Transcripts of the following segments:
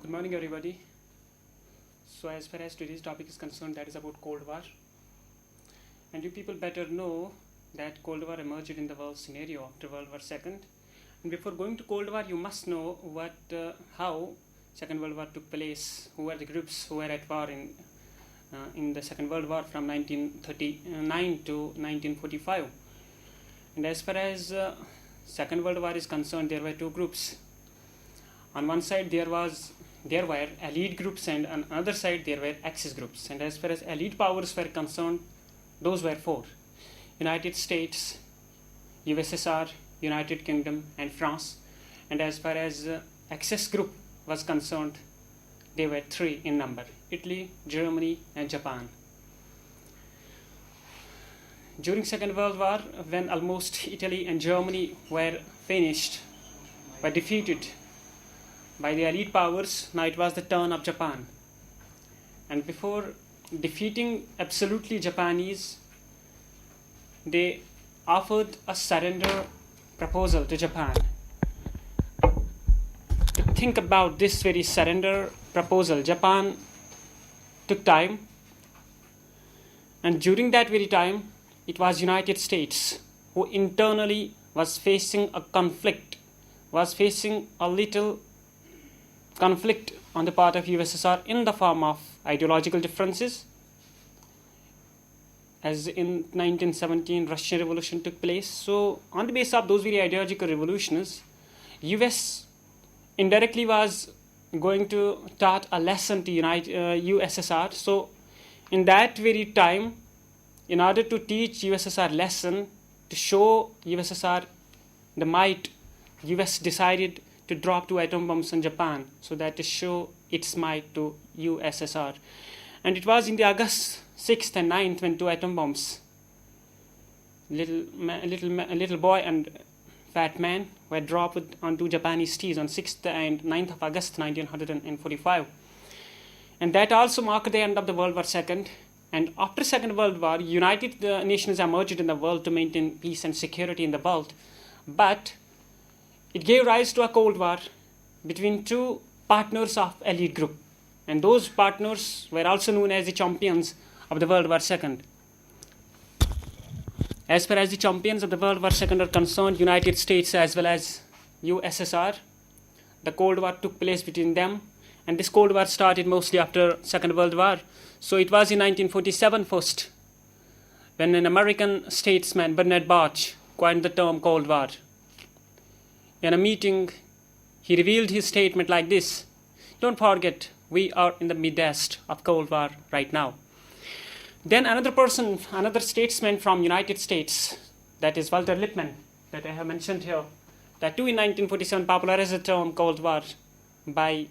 Good morning, everybody. So, as far as today's topic is concerned, that is about Cold War. And you people better know that Cold War emerged in the world scenario after World War II. And before going to Cold War, you must know how Second World War took place. Who were the groups who were at war in the Second World War from 1939 to 1945. And as far as Second World War is concerned, there were two groups. On one side there were elite groups, and on other side there were Axis groups. And as far as elite powers were concerned, those were four: United States, USSR, United Kingdom, and France. And as far as Axis group was concerned, they were three in number: Italy, Germany, and Japan. During Second World War, when almost Italy and Germany were defeated by the elite powers, now it was the turn of Japan. And before defeating absolutely Japanese, they offered a surrender proposal to Japan. To think about this very surrender proposal, Japan took time, and during that very time, it was United States who internally was facing a conflict, was facing a little conflict on the part of USSR in the form of ideological differences. As in 1917, Russian Revolution took place. So on the basis of those very ideological revolutions, US indirectly was going to taught a lesson to USSR. So in that very time, in order to teach USSR lesson, to show USSR the might, US decided to drop 2 atom bombs on Japan, so that to show its might to USSR. And it was in the August 6th and 9th when 2 atom bombs, little boy and fat man, were dropped onto Japanese seas on 6th and 9th of August 1945. And that also marked the end of the World War II. And after Second World War, United Nations emerged in the world to maintain peace and security in the world. But it gave rise to a Cold War between two partners of elite group. And those partners were also known as the champions of the World War II. As far as the champions of the World War II are concerned, United States as well as USSR, the Cold War took place between them. And this Cold War started mostly after Second World War. So it was in 1947 first, when an American statesman, Bernard Baruch, coined the term Cold War. In a meeting, he revealed his statement like this: "Don't forget, we are in the midst of Cold War right now." Then another statesman from United States, that is Walter Lippmann, that I have mentioned here, that too in 1947 popularized the term Cold War by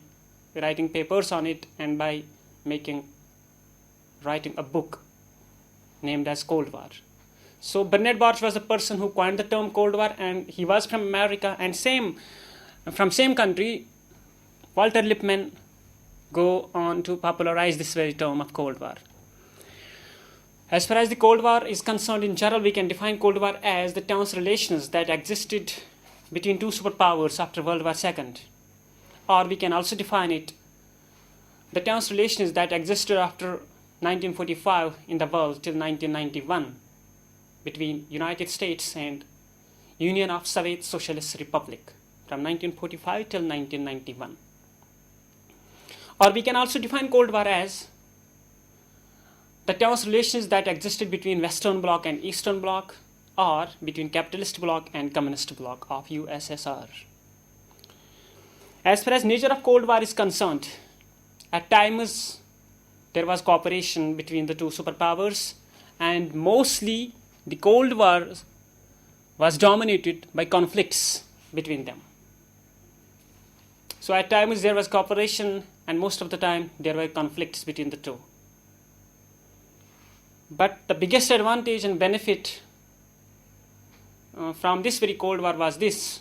writing papers on it and by writing a book named as Cold War. So Bernard Baruch was the person who coined the term Cold War, and he was from America, and from same country, Walter Lippmann go on to popularize this very term of Cold War. As far as the Cold War is concerned, in general, we can define Cold War as the tense relations that existed between two superpowers after World War II. Or we can also define it, the tense relations that existed after 1945 in the world till 1991 between United States and Union of Soviet Socialist Republic from 1945 till 1991. Or we can also define Cold War as the tense relations that existed between Western Bloc and Eastern Bloc, or between capitalist bloc and communist bloc of USSR. As far as nature of Cold War is concerned, at times there was cooperation between the two superpowers, and mostly the Cold War was dominated by conflicts between them. So at times there was cooperation, and most of the time there were conflicts between the two. But the biggest advantage and benefit from this very Cold War was this: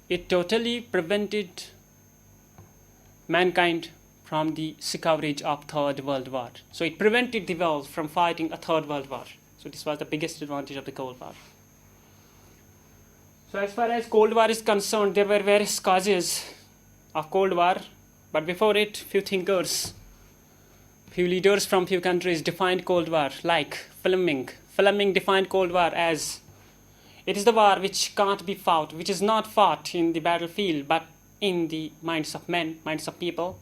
it totally prevented mankind from the coverage of Third World War. So it prevented the world from fighting a Third World War. So this was the biggest advantage of the Cold War. So as far as Cold War is concerned, there were various causes of Cold War. But before it, few thinkers, few leaders from few countries defined Cold War, like Fleming. Fleming defined Cold War as it is the war which can't be fought, which is not fought in the battlefield, but in the minds of men, minds of people.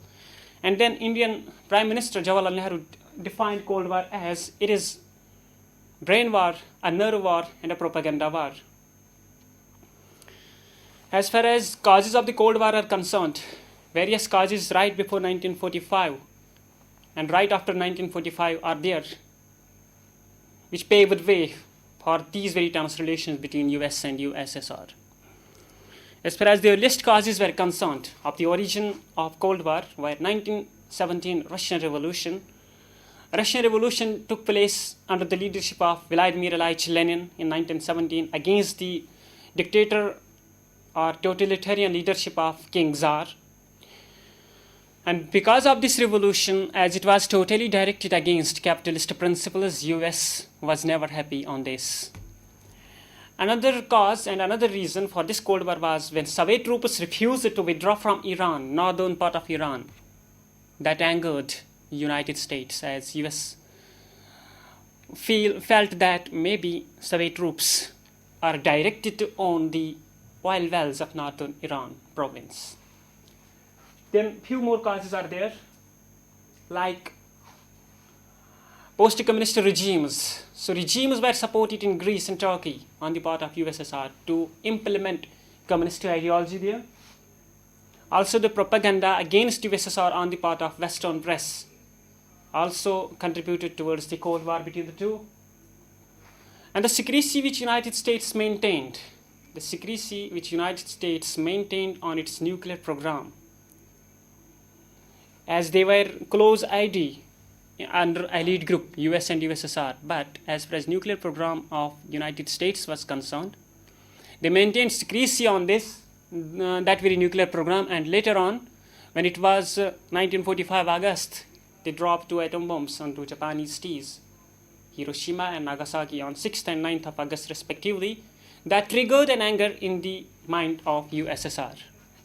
And then Indian Prime Minister Jawaharlal Nehru defined Cold War as it is brain war, a nerve war, and a propaganda war. As far as causes of the Cold War are concerned, various causes right before 1945 and right after 1945 are there, which paved way for these very tense relations between US and USSR. As far as the earliest causes were concerned of the origin of Cold War, were 1917 Russian Revolution. Russian Revolution took place under the leadership of Vladimir Ilyich Lenin in 1917 against the dictator or totalitarian leadership of King Tsar. And because of this revolution, as it was totally directed against capitalist principles, US was never happy on this. Another cause and another reason for this Cold War was when Soviet troops refused to withdraw from Iran, northern part of Iran. That angered United States, as US felt that maybe Soviet troops are directed to own the oil wells of northern Iran province. Then few more causes are there, like post-communist regimes. So regimes were supported in Greece and Turkey on the part of USSR to implement communist ideology there. Also the propaganda against USSR on the part of Western press also contributed towards the Cold War between the two. And the secrecy which United States maintained, on its nuclear program, as they were close ID under allied group, US and USSR, but as far as nuclear program of United States was concerned, they maintained secrecy on this, that very nuclear program, and later on, when it was 1945 August, they dropped 2 atom bombs onto Japanese cities, Hiroshima and Nagasaki, on 6th and 9th of August respectively. That triggered an anger in the mind of USSR,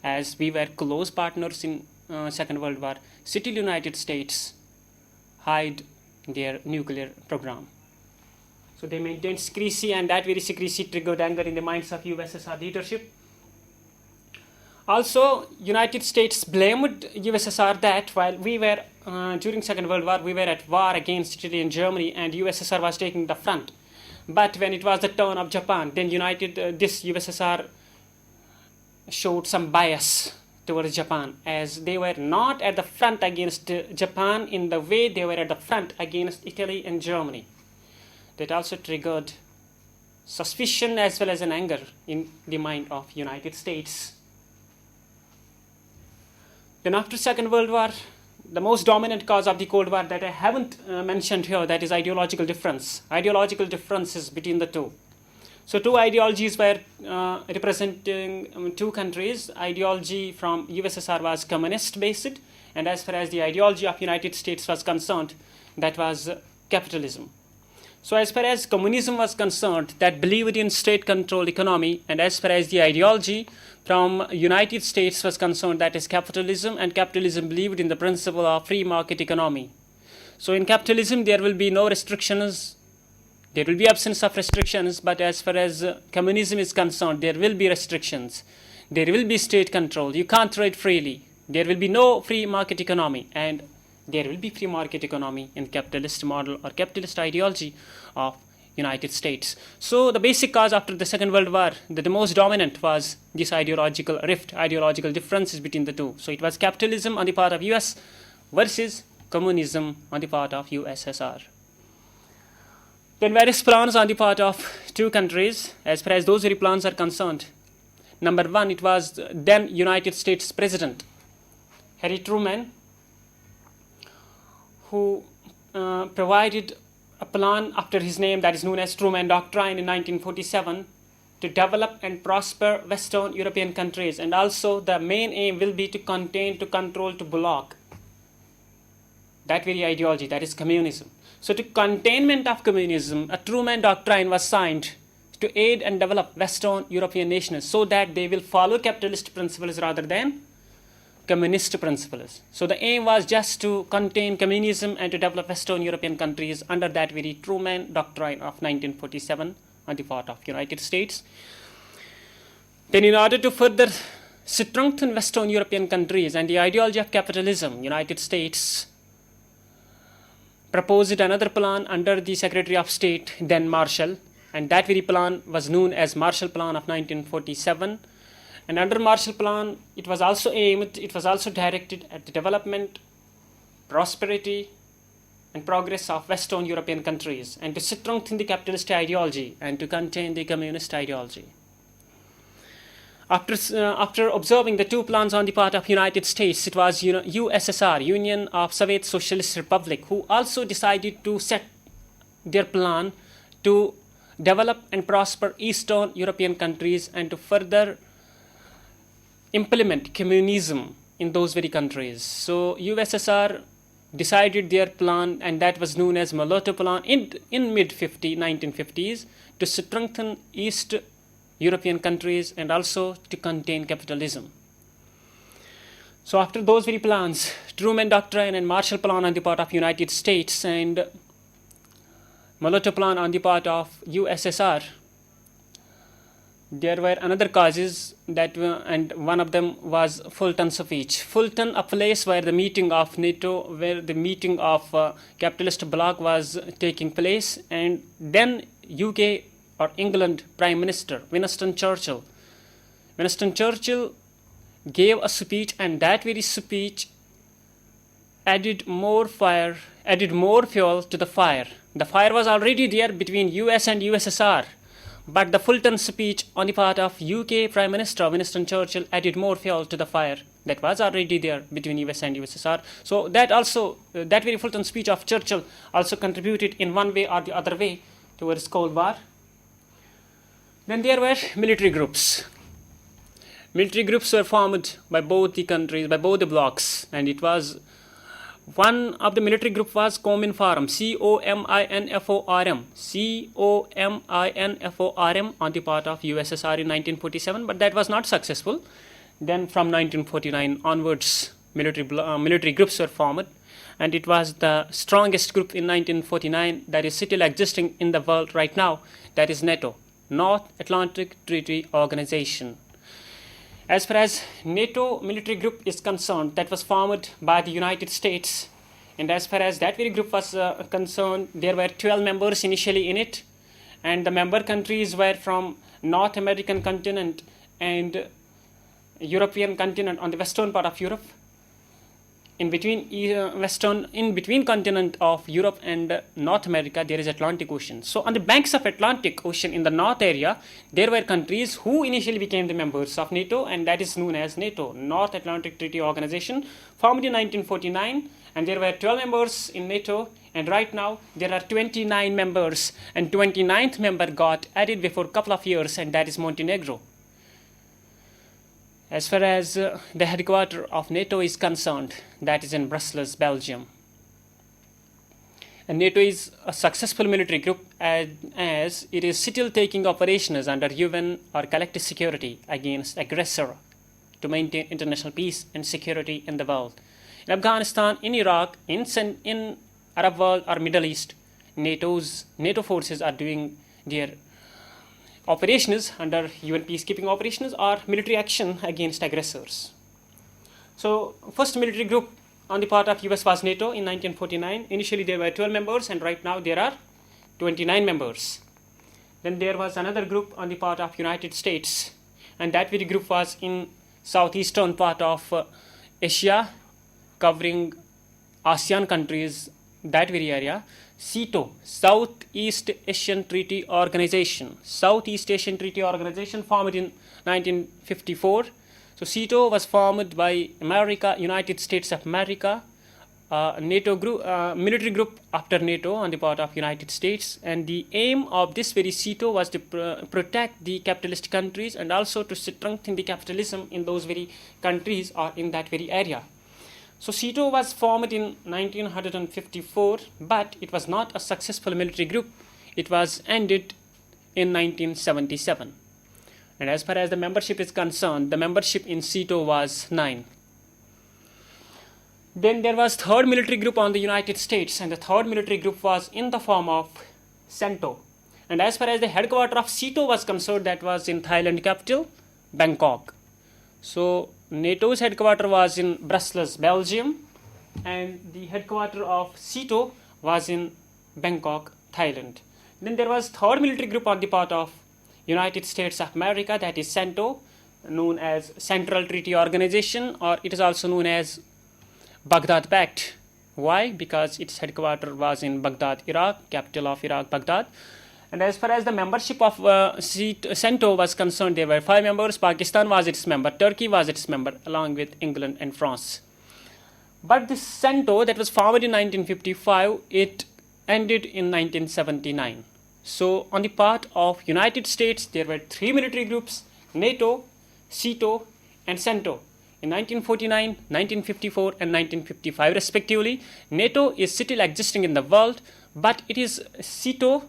as we were close partners in Second World War. Still United States hide their nuclear program. So they maintained secrecy, and that very secrecy triggered anger in the minds of USSR leadership. Also, United States blamed USSR that while we were, during Second World War, we were at war against Italy and Germany, and USSR was taking the front. But when it was the turn of Japan, then this USSR showed some bias towards Japan, as they were not at the front against Japan in the way they were at the front against Italy and Germany. That also triggered suspicion as well as an anger in the mind of United States. Then after Second World War, the most dominant cause of the Cold War that I haven't mentioned here, that is ideological difference. Ideological differences between the two. So two ideologies were representing two countries. Ideology from USSR was communist based, and as far as the ideology of United States was concerned, that was capitalism. So as far as communism was concerned, that believed in state-controlled economy, and as far as the ideology from United States was concerned, that is capitalism, and capitalism believed in the principle of free market economy. So in capitalism, there will be no restrictions, there will be absence of restrictions, but as far as communism is concerned, there will be restrictions. There will be state control. You can't trade freely. There will be no free market economy, and there will be free market economy in capitalist model or capitalist ideology of United States. So the basic cause after the Second World War, the most dominant was this ideological rift, ideological differences between the two. So it was capitalism on the part of US versus communism on the part of USSR. Then various plans on the part of two countries as far as those very plans are concerned. Number one, it was then United States President Harry Truman, who provided a plan after his name that is known as Truman Doctrine in 1947 to develop and prosper Western European countries, and also the main aim will be to contain, to control, to block that very ideology, that is communism. So to containment of communism, a Truman Doctrine was signed to aid and develop Western European nations so that they will follow capitalist principles rather than communist principles. So the aim was just to contain communism and to develop Western European countries under that very Truman Doctrine of 1947 on the part of United States. Then in order to further strengthen Western European countries and the ideology of capitalism, United States proposed another plan under the Secretary of State, then Marshall, and that very plan was known as Marshall Plan of 1947. And under Marshall Plan, it was also directed at the development, prosperity, and progress of Western European countries, and to strengthen the capitalist ideology and to contain the communist ideology. After observing the two plans on the part of United States, it was USSR, Union of Soviet Socialist Republic, who also decided to set their plan to develop and prosper Eastern European countries and to further implement communism in those very countries. So USSR decided their plan, and that was known as Molotov Plan in mid-1950s, to strengthen East European countries and also to contain capitalism. So after those very plans, Truman Doctrine and Marshall Plan on the part of United States and Molotov Plan on the part of USSR, there were another causes and one of them was Fulton speech. Fulton, a place where the meeting of NATO, where the meeting of capitalist bloc was taking place, and then UK or England Prime Minister Winston Churchill gave a speech, and that very speech added more fuel to the fire. The fire was already there between US and USSR, but the Fulton speech on the part of UK Prime Minister Winston Churchill added more fuel to the fire that was already there between US and USSR. So that very Fulton speech of Churchill also contributed in one way or the other way towards Cold War. Then there were military groups. Military groups were formed by both the countries, by both the blocs, and it was one of the military group was Cominform, COMINFORM on the part of USSR in 1947, but that was not successful. Then from 1949 onwards, military groups were formed, and it was the strongest group in 1949 that is still existing in the world right now, that is NATO, North Atlantic Treaty Organization. As far as NATO military group is concerned, that was formed by the United States, and as far as that very group was concerned, there were 12 members initially in it, and the member countries were from North American continent and European continent on the western part of Europe. In between continent of Europe and North America, there is Atlantic Ocean. So on the banks of Atlantic Ocean in the north area, there were countries who initially became the members of NATO, and that is known as NATO, North Atlantic Treaty Organization, formed in 1949, and there were 12 members in NATO, and right now there are 29 members, and 29th member got added before a couple of years, and that is Montenegro. As far as the headquarters of NATO is concerned, that is in Brussels, Belgium. And NATO is a successful military group as it is still taking operations under UN or collective security against aggressor to maintain international peace and security in the world. In Afghanistan, in Iraq, in Arab world or Middle East, NATO forces are doing their operations under UN peacekeeping operations or military action against aggressors. So first military group on the part of US was NATO in 1949. Initially there were 12 members, and right now there are 29 members. Then there was another group on the part of United States, and that very group was in southeastern part of Asia, covering ASEAN countries, that very area. SEATO, Southeast Asian Treaty Organization. Southeast Asian Treaty Organization formed in 1954. So SEATO was formed by America, United States of America, NATO group, military group after NATO on the part of United States, and the aim of this very SEATO was to protect the capitalist countries and also to strengthen the capitalism in those very countries or in that very area. So SEATO was formed in 1954, but it was not a successful military group. It was ended in 1977. And as far as the membership is concerned, the membership in SEATO was 9. Then there was third military group on the United States, and the third military group was in the form of CENTO. And as far as the headquarters of CETO was concerned, that was in Thailand capital, Bangkok. So NATO's headquarters was in Brussels, Belgium, and the headquarters of CETO was in Bangkok, Thailand. Then there was third military group on the part of United States of America, that is CENTO, known as Central Treaty Organization, or it is also known as Baghdad Pact. Why? Because its headquarters was in Baghdad, Iraq, capital of Iraq, Baghdad. And as far as the membership of CENTO was concerned, there were 5 members. Pakistan was its member, Turkey was its member, along with England and France. But this CENTO that was formed in 1955, it ended in 1979. So on the part of United States, there were 3 military groups: NATO, CETO, and CENTO. In 1949, 1954, and 1955 respectively. NATO is still existing in the world, but it is CETO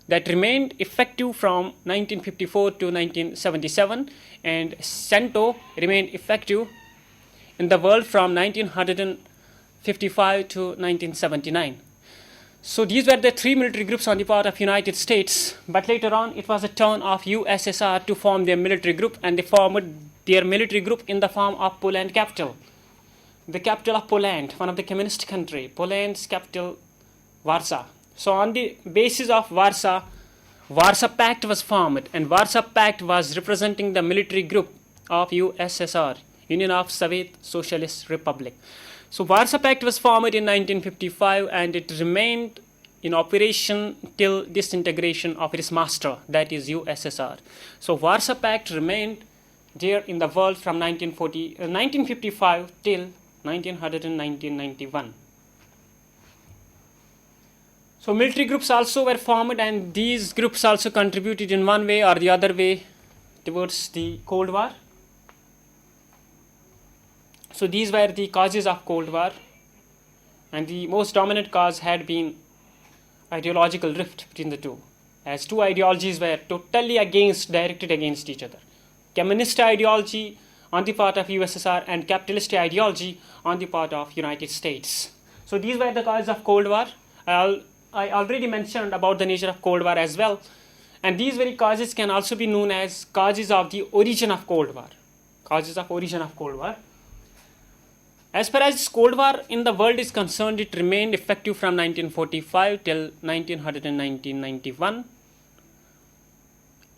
that remained effective from 1954 to 1977, and CENTO remained effective in the world from 1955 to 1979. So these were the 3 military groups on the part of United States, but later on it was the turn of USSR to form their military group, and they formed their military group in the form of Poland capital. The capital of Poland, one of the communist country, Poland's capital, Warsaw. So on the basis of Warsaw Pact was formed, and Warsaw Pact was representing the military group of USSR, Union of Soviet Socialist Republic. So Warsaw Pact was formed in 1955, and it remained in operation till disintegration of its master, that is USSR. So Warsaw Pact remained there in the world from 1955 till 1991. So military groups also were formed, and these groups also contributed in one way or the other way towards the Cold War. So these were the causes of Cold War, and the most dominant cause had been ideological rift between the two, as two ideologies were totally directed against each other. Communist ideology on the part of USSR and capitalist ideology on the part of United States. So these were the causes of Cold War. I already mentioned about the nature of Cold War as well, and these very causes can also be known as causes of the origin of Cold War. Causes of origin of Cold War. As far as Cold War in the world is concerned, it remained effective from 1945 till 1991.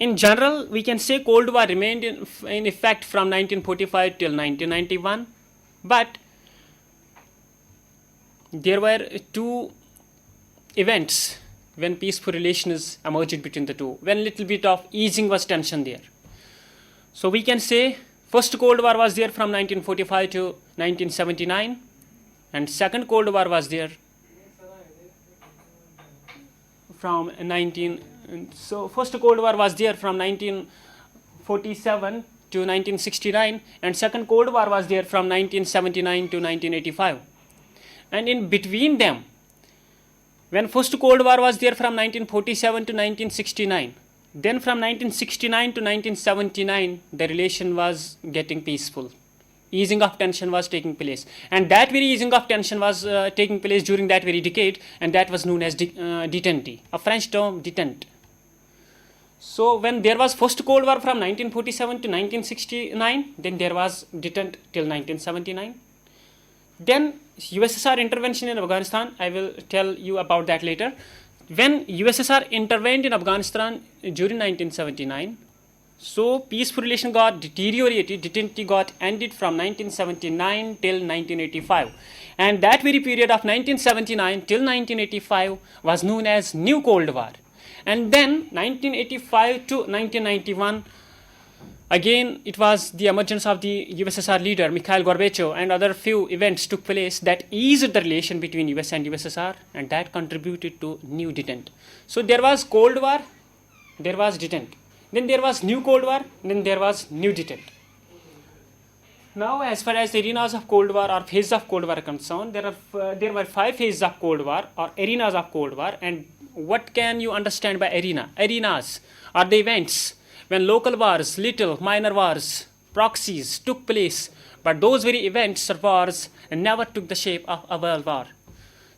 In general, we can say Cold War remained in effect from 1945 till 1991, but there were 2 events when peaceful relations emerged between the two, when little bit of easing was tension there. So we can say first Cold War was there from 1945 to 1979, and second Cold War was there from first Cold War was there from 1947 to 1969, and second Cold War was there from 1979 to 1985. And in between them, when first Cold War was there from 1947 to 1969, then from 1969 to 1979, the relation was getting peaceful. Easing of tension was taking place, and that very easing of tension was taking place during that very decade, and that was known as detente, a French term, detente. So when there was first Cold War from 1947 to 1969, then there was detente till 1979. Then USSR intervention in Afghanistan, I will tell you about that later. When USSR intervened in Afghanistan during 1979, so peaceful relation got deteriorated, detente got ended from 1979 till 1985. And that very period of 1979 till 1985 was known as New Cold War. And then 1985 to 1991, again it was the emergence of the USSR leader Mikhail Gorbachev, and other few events took place that eased the relation between US and USSR, and that contributed to new detente. So there was Cold War, there was detente. Then there was New Cold War, then there was new detente. Now, as far as arenas of Cold War or phases of Cold War are concerned, there were 5 phases of Cold War or arenas of Cold War. And what can you understand by arena? Arenas are the events when local wars, little minor wars, proxies took place But those very events or wars never took the shape of a world war.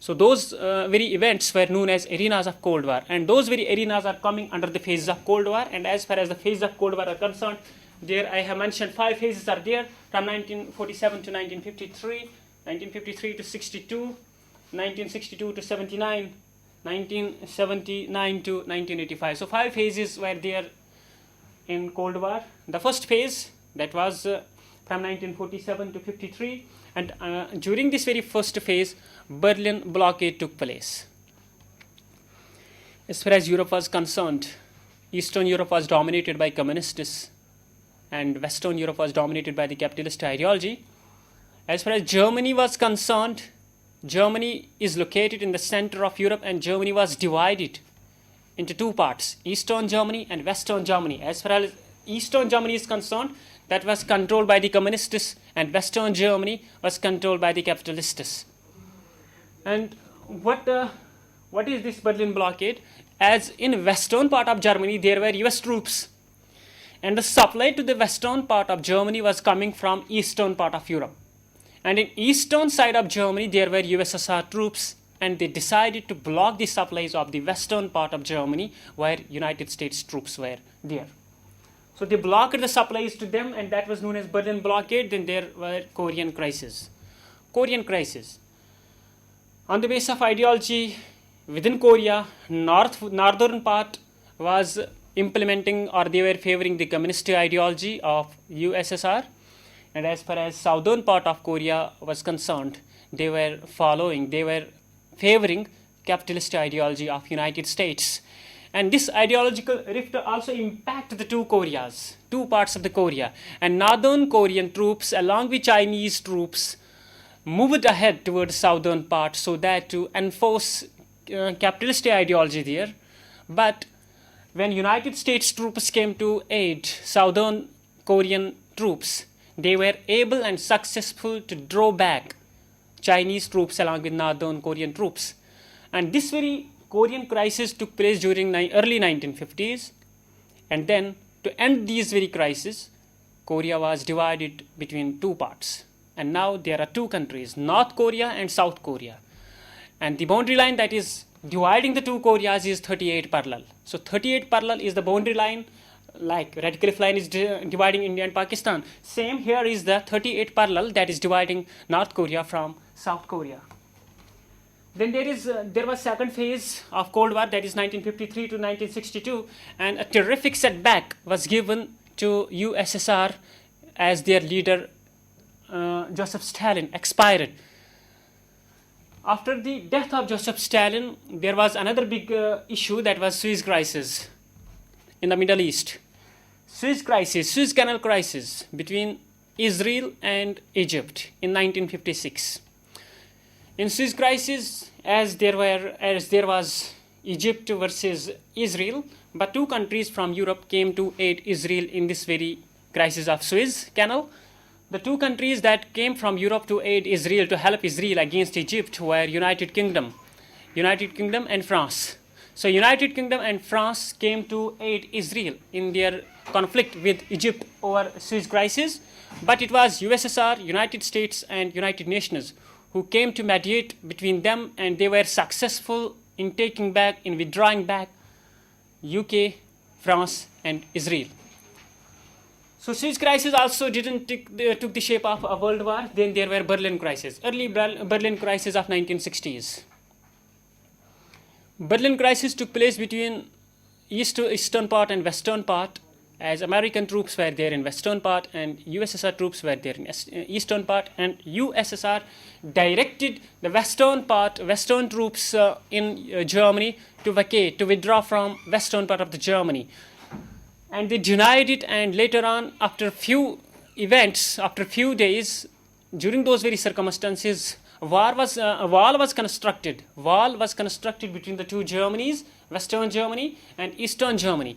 So those very events were known as arenas of Cold War, and those very arenas are coming under the phases of Cold War. And as far as the phases of Cold War are concerned, there I have mentioned 5 phases are there, from 1947 to 1953, 1953 to 62, 1962 to 79, 1979 to 1985. So 5 phases were there in Cold War. The first phase, that was from 1947 to 53, and during this very first phase, Berlin blockade took place. As far as Europe was concerned, Eastern Europe was dominated by communists and Western Europe was dominated by the capitalist ideology. As far as Germany was concerned, Germany is located in the center of Europe, and Germany was divided into 2 parts, Eastern Germany and Western Germany. As far as Eastern Germany is concerned, that was controlled by the communists, and Western Germany was controlled by the capitalists. And what is this Berlin blockade? As in western part of Germany, there were US troops, and the supply to the western part of Germany was coming from eastern part of Europe. And in eastern side of Germany, there were USSR troops, and they decided to block the supplies of the western part of Germany where United States troops were there. So they blocked the supplies to them, and that was known as Berlin blockade. Then there were Korean crisis. Korean crisis. On the basis of ideology within Korea, northern part was implementing, or they were favoring, the communist ideology of USSR, and as far as southern part of Korea was concerned, they were favoring capitalist ideology of United States. And this ideological rift also impacted the 2 Koreas, 2 parts of the Korea. And northern Korean troops along with Chinese troops moved ahead towards southern part so that to enforce capitalist ideology there. But when United States troops came to aid southern Korean troops, they were able and successful to draw back Chinese troops along with northern Korean troops. And this very Korean crisis took place during early 1950s. And then to end these very crises, Korea was divided between 2 parts. And now there are 2 countries, North Korea and South Korea. And the boundary line that is dividing the 2 Koreas is 38 parallel. So 38 parallel is the boundary line, like Red Cliff line is dividing India and Pakistan. Same here is the 38 parallel that is dividing North Korea from South Korea. Then there was second phase of Cold War, that is 1953 to 1962, and a terrific setback was given to USSR as their leader Joseph Stalin expired. After the death of Joseph Stalin, there was another big issue, that was Suez crisis in the Middle East. Suez Canal crisis between Israel and Egypt in 1956. In Suez crisis, as there was Egypt versus Israel, but 2 countries from Europe came to aid Israel in this very crisis of Suez Canal. The 2 countries that came from Europe to aid Israel, to help Israel against Egypt, were United Kingdom and France. So United Kingdom and France came to aid Israel in their conflict with Egypt over Suez crisis, but it was USSR, United States and United Nations who came to mediate between them, and they were successful in withdrawing back UK, France and Israel. So Suez crisis also took the shape of a world war. Then there were Berlin crisis, early Berlin crisis of 1960s. Berlin crisis took place between eastern part and western part, as American troops were there in western part and USSR troops were there in eastern part, and USSR directed the western troops in Germany to withdraw from western part of the Germany. And they denied it, and later on, after few days, during those very circumstances, a wall was constructed between the 2 Germanys, Western Germany and Eastern Germany.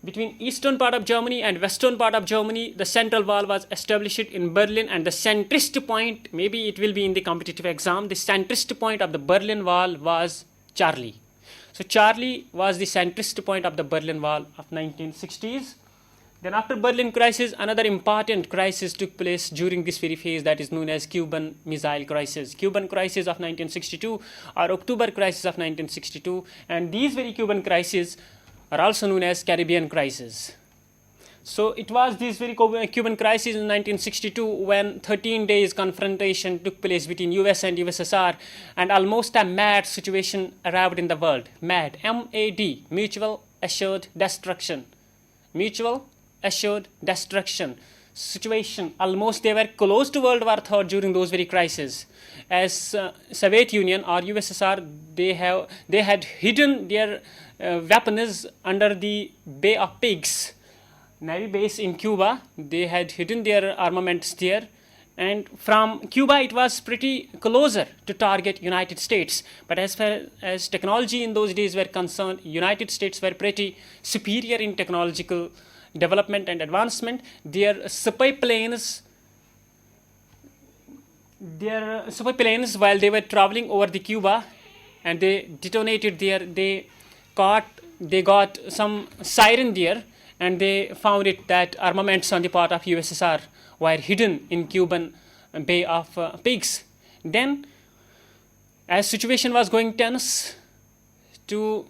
Between eastern part of Germany and western part of Germany, the central wall was established in Berlin, and the centrist point, maybe it will be in the competitive exam, the centrist point of the Berlin Wall was Charlie. So Charlie was the centrist point of the Berlin Wall of 1960s. Then after Berlin crisis, another important crisis took place during this very phase, that is known as Cuban Missile Crisis. Cuban crisis of 1962 or October crisis of 1962, and these very Cuban crises are also known as Caribbean crisis. So it was this very Cuban crisis in 1962 when 13 days confrontation took place between US and USSR, and almost a mad situation arrived in the world. MAD, M-A-D, Mutual Assured Destruction. Mutual Assured Destruction situation. Almost they were close to World War III during those very crises. As Soviet Union or USSR, they had hidden their weapons under the Bay of Pigs Navy base in Cuba. They had hidden their armaments there, and from Cuba it was pretty closer to target United States. But as far as technology in those days were concerned, United States were pretty superior in technological development and advancement. Their spy planes, while they were traveling over the Cuba and they detonated there, they got some siren there, and they found it that armaments on the part of USSR were hidden in Cuban Bay of Pigs. Then, as situation was going tense, to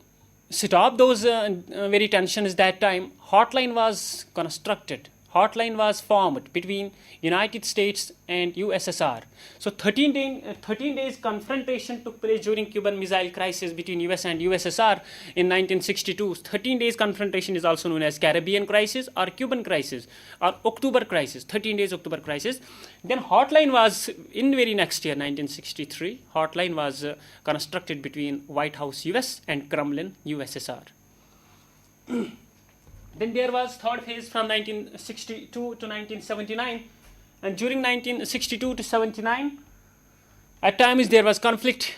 stop those very tensions that time, hotline was constructed. Hotline was formed between United States and USSR. So 13 days confrontation took place during Cuban Missile Crisis between US and USSR in 1962. 13 days confrontation is also known as Caribbean Crisis or Cuban Crisis or October Crisis, 13 days October Crisis. Then hotline was in very next year, 1963. Hotline was constructed between White House US and Kremlin USSR. Then there was third phase from 1962 to 1979, and during 1962 to 79, at times there was conflict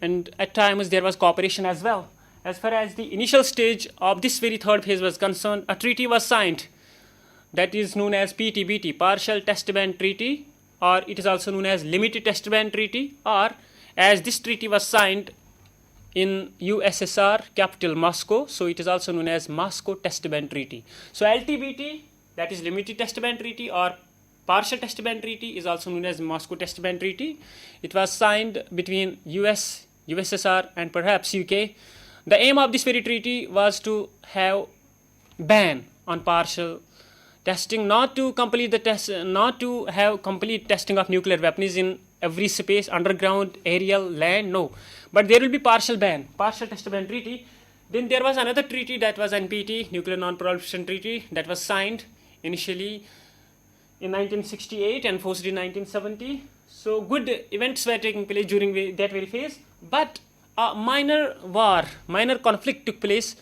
and at times there was cooperation as well. As far as the initial stage of this very third phase was concerned, a treaty was signed that is known as PTBT, Partial Test Ban Treaty, or it is also known as Limited Test Ban Treaty, or as this treaty was signed in USSR capital Moscow, so it is also known as Moscow Test Ban Treaty. So LTBT, that is Limited Test Ban Treaty or Partial Test Ban Treaty, is also known as Moscow Test Ban Treaty. It was signed between US, USSR and perhaps UK. The aim of this very treaty was to have ban on partial testing, not to complete the test, not to have complete testing of nuclear weapons in every space, underground, aerial, land, no. But there will be partial ban, partial test ban treaty. Then there was another treaty, that was NPT, Nuclear Non-Proliferation Treaty, that was signed initially in 1968 and forced in 1970. So good events were taking place during that very phase. But a minor conflict took place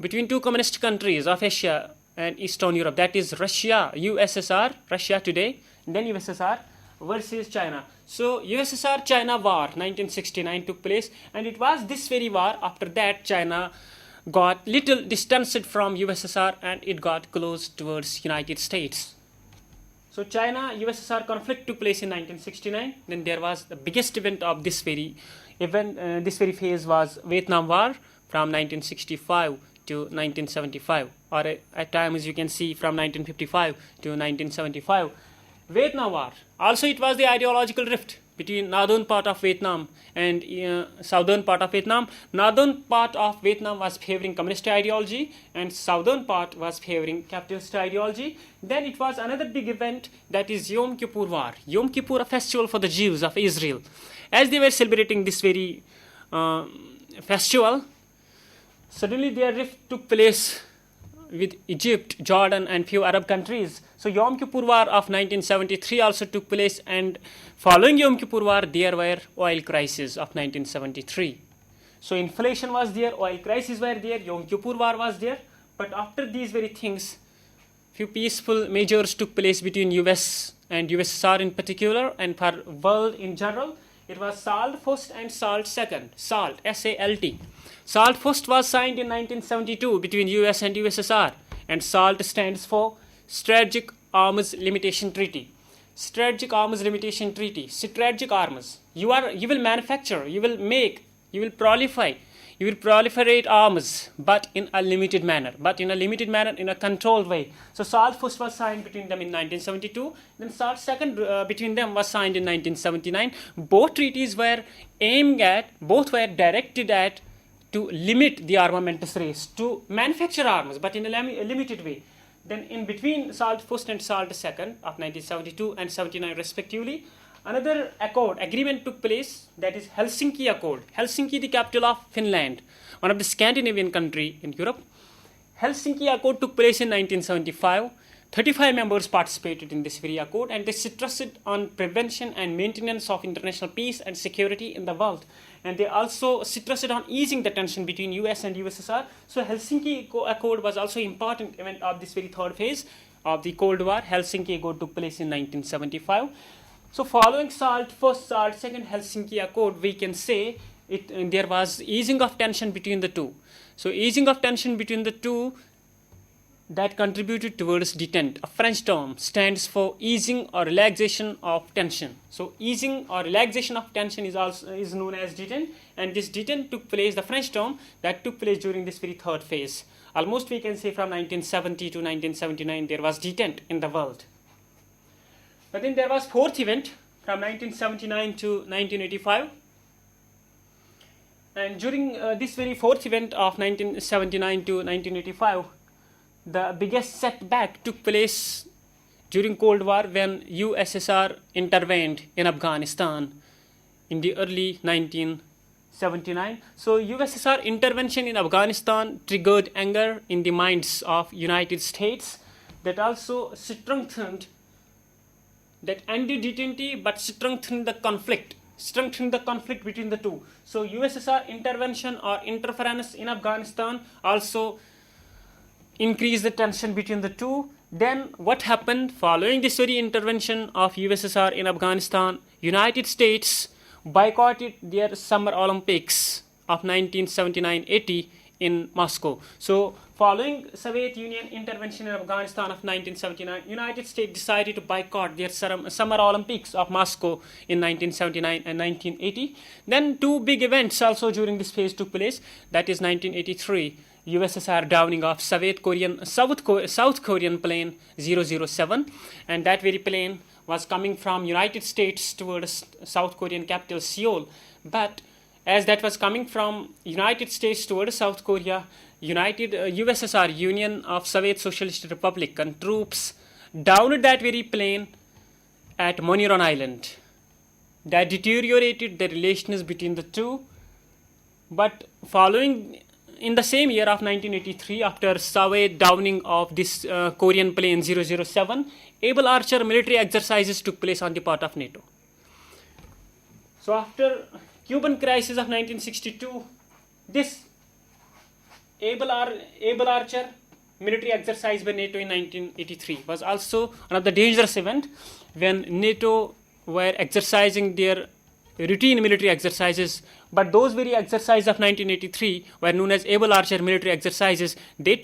between two communist countries of Asia and Eastern Europe, that is Russia, USSR, Russia today, then USSR versus China. So USSR-China war 1969 took place, and it was this very war. After that, China got little distanced from USSR and it got close towards United States. So China-USSR conflict took place in 1969. Then there was the biggest event of this very event, this very phase was Vietnam War from 1965 to 1975, or at times you can see from 1955 to 1975. Vietnam War. Also, it was the ideological rift between northern part of Vietnam and southern part of Vietnam. Northern part of Vietnam was favoring communist ideology, and southern part was favoring capitalist ideology. Then it was another big event, that is Yom Kippur War. Yom Kippur, a festival for the Jews of Israel. As they were celebrating this very festival, suddenly their rift took place with Egypt, Jordan and few Arab countries. So Yom Kippur War of 1973 also took place, and following Yom Kippur War there were oil crisis of 1973. So inflation was there, oil crisis were there, Yom Kippur War was there. But after these very things, few peaceful measures took place between US and USSR in particular, and for world in general. It was SALT first and SALT second. SALT, S-A-L-T. SALT first was signed in 1972 between US and USSR, and SALT stands for Strategic Arms Limitation Treaty. Strategic Arms Limitation Treaty. Strategic arms. You will manufacture, you will make, you will proliferate, you will proliferate arms, but in a limited manner, in a controlled way. So SALT first was signed between them in 1972, then SALT second between them was signed in 1979. Both treaties were both were directed at to limit the armamentous race, to manufacture arms, but in a limited way. Then in between SALT first and SALT second of 1972 and 79 respectively, another agreement took place, that is Helsinki Accord. Helsinki, the capital of Finland, one of the Scandinavian country in Europe. Helsinki Accord took place in 1975. 35 members participated in this very accord, and they stressed on prevention and maintenance of international peace and security in the world. And they also stressed on easing the tension between US and USSR. So Helsinki Accord was also important event of this very third phase of the Cold War. Helsinki Accord took place in 1975. So following SALT first, SALT second, Helsinki Accord, we can say there was easing of tension between the two. So easing of tension between the two, that contributed towards detent. A French term stands for easing or relaxation of tension. So easing or relaxation of tension is known as detent, and this detent took place, the French term, that took place during this very third phase. Almost we can say from 1970 to 1979 there was detent in the world. But then there was fourth event from 1979 to 1985. And during this very fourth event of 1979 to 1985, the biggest setback took place during Cold War when USSR intervened in Afghanistan in the early 1979. So USSR intervention in Afghanistan triggered anger in the minds of United States, that also strengthened, that ended detente but strengthened the conflict between the two. So USSR intervention or interference in Afghanistan also increased the tension between the two. Then what happened following this very intervention of USSR in Afghanistan? United States boycotted their Summer Olympics of 1979-80 in Moscow. So following Soviet Union intervention in Afghanistan of 1979, United States decided to boycott their Summer Olympics of Moscow in 1979 and 1980. Then two big events also during this phase took place. That is 1983, USSR downing of South Korean plane 007, and that very plane was coming from United States towards South Korean capital Seoul. But as that was coming from United States towards South Korea, USSR, Union of Soviet Socialist Republic, and troops downed that very plane at Moneron Island. That deteriorated the relations between the two. But following in the same year of 1983, after Soviet downing of this Korean plane 007, Able Archer military exercises took place on the part of NATO. So after Cuban crisis of 1962, this Able Archer military exercise by NATO in 1983 was also one of the dangerous event, when NATO were exercising their routine military exercises. But those very exercises of 1983 were known as Able Archer military exercises. These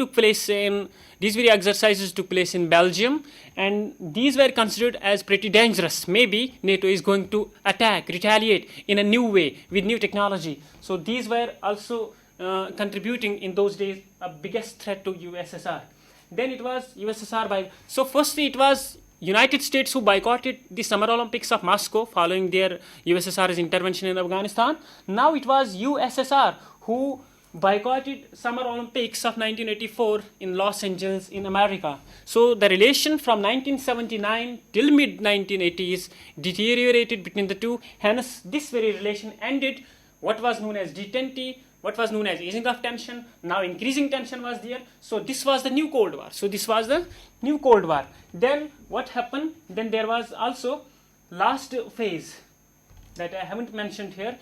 very exercises took place in Belgium, and these were considered as pretty dangerous. Maybe NATO is going to retaliate in a new way with new technology. So these were also contributing in those days a biggest threat to USSR. Then it was USSR so firstly it was United States who boycotted the Summer Olympics of Moscow following their USSR's intervention in Afghanistan. Now it was USSR who boycotted Summer Olympics of 1984 in Los Angeles in America. So the relation from 1979 till mid-1980s deteriorated between the two. Hence this very relation ended what was known as detente, what was known as easing of tension. Now increasing tension was there. So this was the new Cold War. Then what happened? Then there was also last phase that I haven't mentioned here,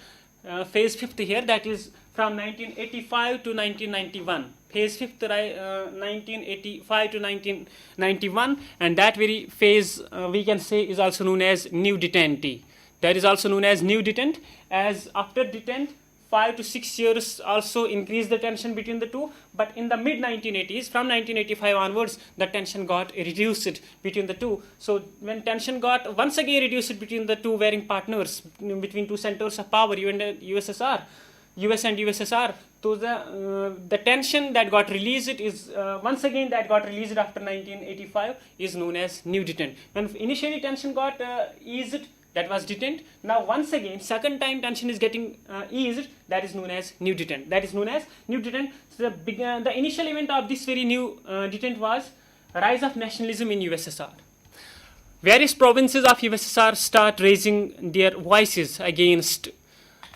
phase fifth here, that is from 1985 to 1991. Phase fifth, 1985 to 1991, and that very phase we can say is also known as new detente. That is also known as new detent, as after detent 5 to 6 years also increased the tension between the two. But in the mid-1980s, from 1985 onwards, the tension got reduced between the two. So when tension got once again reduced between the two warring partners, between two centers of power, USSR, US and USSR. So the tension that got released is once again that got released after 1985 is known as new detent. When initially tension got eased, that was detent. Now once again, second time tension is getting eased, that is known as new detent. That is known as new detent. So the initial event of this very new detent was rise of nationalism in USSR. Various provinces of USSR start raising their voices against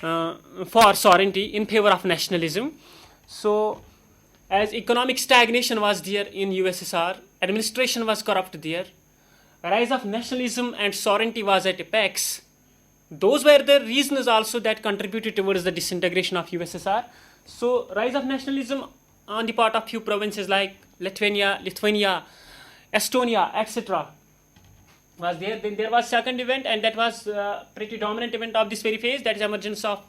for sovereignty in favor of nationalism. So as economic stagnation was there in USSR, administration was corrupt there, rise of nationalism and sovereignty was at apex. Those were the reasons also that contributed towards the disintegration of USSR. So rise of nationalism on the part of few provinces like Lithuania, Estonia, etc. was there. Then there was second event, and that was pretty dominant event of this very phase, that is emergence of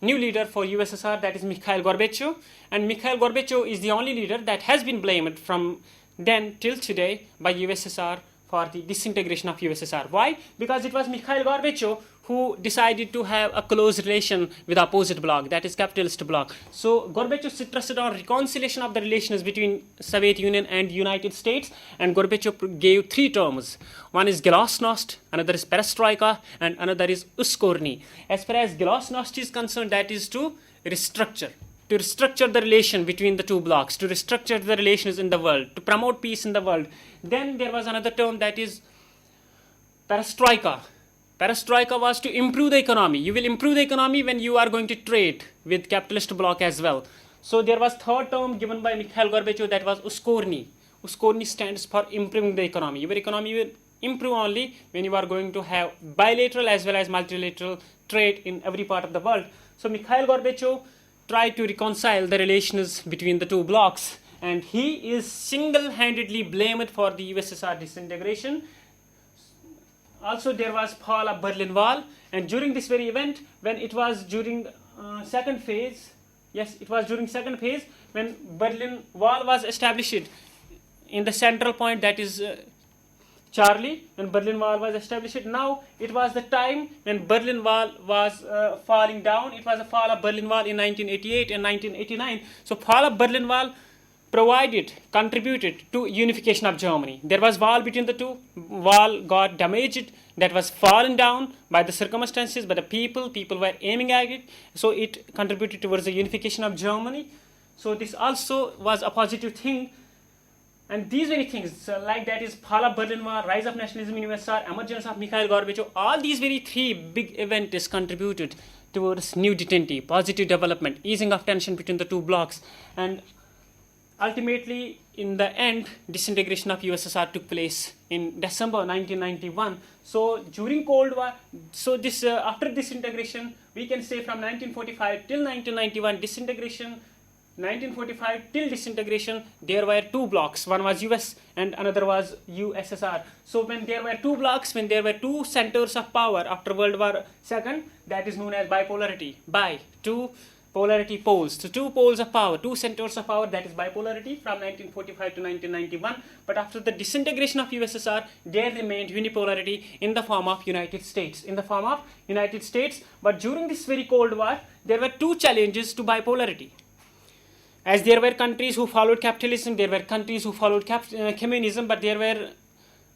new leader for USSR, that is Mikhail Gorbachev. And Mikhail Gorbachev is the only leader that has been blamed from then till today by USSR for the disintegration of USSR. Why? Because it was Mikhail Gorbachev who decided to have a close relation with the opposite bloc, that is capitalist bloc. So Gorbachev stressed on reconciliation of the relations between Soviet Union and United States, and Gorbachev gave three terms. One is glasnost, another is perestroika, and another is uskorny. As far as glasnost is concerned, that is to restructure the relation between the two blocs, to restructure the relations in the world, to promote peace in the world. Then there was another term, that is perestroika. Perestroika was to improve the economy. You will improve the economy when you are going to trade with capitalist bloc as well. So there was third term given by Mikhail Gorbachev, that was uskorny. Uskorny stands for improving the economy. Your economy will improve only when you are going to have bilateral as well as multilateral trade in every part of the world. So Mikhail Gorbachev tried to reconcile the relations between the two blocs, and he is single-handedly blamed for the USSR disintegration. Also there was fall of Berlin Wall, and during this very event, when it was during second phase, when Berlin Wall was established in the central point, that is Charlie, when Berlin Wall was established. Now it was the time when Berlin Wall was falling down. It was a fall of Berlin Wall in 1988 and 1989. So fall of Berlin Wall contributed to unification of Germany. There was wall between the two. Wall got damaged. That was fallen down by the circumstances, by the people. People were aiming at it. So it contributed towards the unification of Germany. So this also was a positive thing. And these very things, like that is fall of Berlin Wall, rise of nationalism in USSR, emergence of Mikhail Gorbachev, all these very three big events contributed towards new detente, positive development, easing of tension between the two blocs, and ultimately, in the end, disintegration of USSR took place in December 1991. So during Cold War, so this after disintegration, we can say from 1945 till 1991, disintegration. 1945 till disintegration, there were two blocks. One was US and another was USSR. So when there were two blocks, when there were two centers of power after World War II, that is known as bipolarity. Two polarity poles. So two poles of power, two centers of power, that is bipolarity from 1945 to 1991. But after the disintegration of USSR, there remained unipolarity in the form of United States. But during this very Cold War, there were two challenges to bipolarity. As there were countries who followed capitalism, there were countries who followed communism, but there were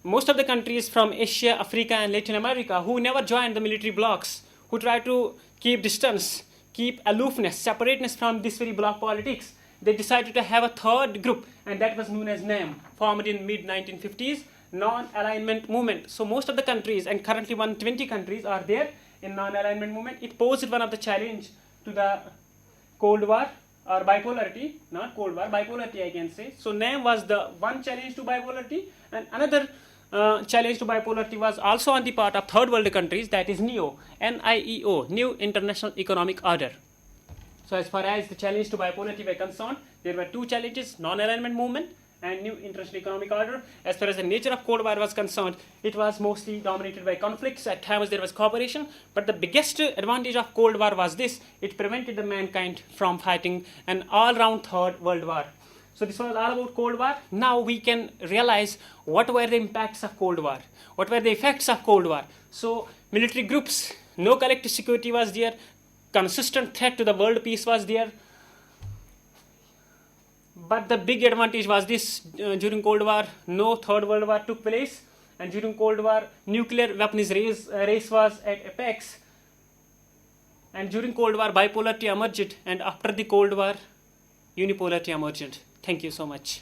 most of the countries from Asia, Africa, and Latin America who never joined the military blocs, who tried to keep distance, keep aloofness, separateness from this very bloc politics. They decided to have a third group, and that was known as NAM, formed in mid-1950s, Non-Alignment Movement. So most of the countries, and currently 120 countries are there in Non-Alignment Movement. It posed one of the challenge to the Cold War, or bipolarity, not Cold War, bipolarity I can say. So NAM was the one challenge to bipolarity, and another challenge to bipolarity was also on the part of third world countries, that is NEO, N-I-E-O, New International Economic Order. So as far as the challenge to bipolarity were concerned, there were two challenges, non-alignment movement and new international economic order. As far as the nature of Cold War was concerned, it was mostly dominated by conflicts. At times there was cooperation, but the biggest advantage of Cold War was this: it prevented the mankind from fighting an all-round third world war. So this was all about Cold War. Now we can realize what were the impacts of Cold War, what were the effects of Cold War. So military groups, no collective security was there. consistent threat to the world peace was there. But the big advantage was this: during Cold War, no Third World War took place, and during Cold War, nuclear weapons race was at apex. And during Cold War, bipolarity emerged, and after the Cold War, unipolarity emerged. Thank you so much.